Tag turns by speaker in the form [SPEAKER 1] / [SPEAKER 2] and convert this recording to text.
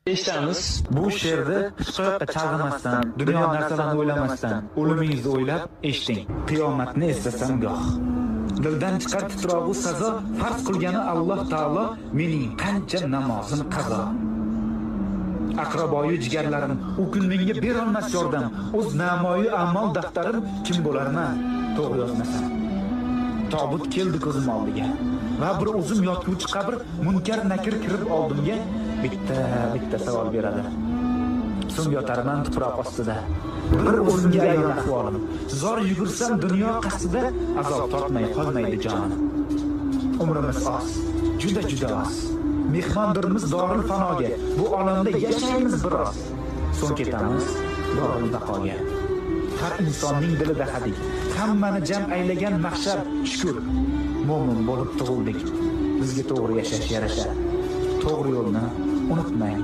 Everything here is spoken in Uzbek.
[SPEAKER 1] Eshitamiz, bu she'rni hech qayoqqa chalg'imasdan, dunyo narsalarini o'ylamasdan, o'limingizni o'ylab eshiting. Qiyomatni eslasam goh. Dildan chiqar titrog'u sazo, farz qilgani Alloh taolo mening qancha namozim qazo. Aqraboyu jigarlarim, u kun menga berolmas yordam, o'z namoyi amal daftarim kim bo'larman, to'g'ri yozmasam. Tobut keldi ko'zim oldiga va bir o'zim yotuvchi qabr munkar nakir kirib oldimga bitta savol beradi. So'ng yotarman tuproq ostida. Bir o'zimga ayon ahvolim. Zor yugursam dunyo qasdida azob tortmay qolmaydi jonim. Umrimiz oz, juda oz. Mehmondirmiz dorul fanoga. Bu olamda yashaymiz biroz. So'ng ketamiz dorul baqoga. Har insonning dilida hadik. Hammani jam aylagan mahshar shukr. Mo'min bo'lib tug'ildik. Bizga to'g'ri yashash yarashar. To'g'ri yo'lni unutmang.